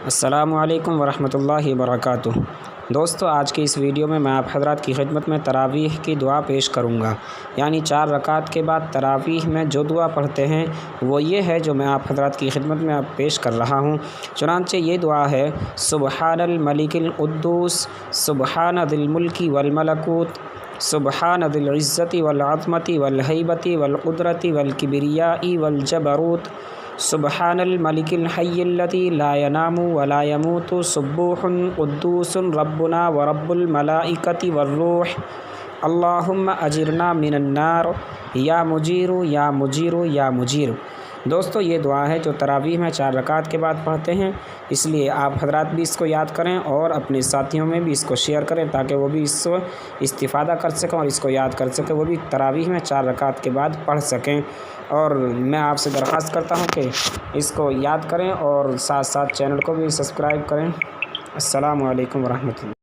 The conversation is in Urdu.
السلام علیکم ورحمۃ اللہ وبرکاتہ۔ دوستو، آج کی اس ویڈیو میں آپ حضرات کی خدمت میں تراویح کی دعا پیش کروں گا، یعنی 4 رکعت کے بعد تراویح میں جو دعا پڑھتے ہیں وہ یہ ہے جو میں آپ حضرات کی خدمت میں پیش کر رہا ہوں۔ چنانچہ یہ دعا ہے: سبحان الملک القدوس، سبحان ذی الملک والملکوت، سبحان ذی العزت والعظمت والہیبت والقدرت والکبریاء والجبروت، سبحان الملک الحی الذی لا ینام ولا یموت، سبوح قدوس ربنا ورب الملائکۃ والروح، اللہم اجرنا من النار، یا مجیر یا مجیر یا مجیر۔ دوستو، یہ دعا ہے جو تراویح میں 4 رکعت کے بعد پڑھتے ہیں، اس لیے آپ حضرات بھی اس کو یاد کریں اور اپنے ساتھیوں میں بھی اس کو شیئر کریں تاکہ وہ بھی اس سے استفادہ کر سکیں اور اس کو یاد کر سکیں، وہ بھی تراویح میں 4 رکعت کے بعد پڑھ سکیں۔ اور میں آپ سے درخواست کرتا ہوں کہ اس کو یاد کریں اور ساتھ ساتھ چینل کو بھی سبسکرائب کریں۔ السلام علیکم ورحمۃ اللہ۔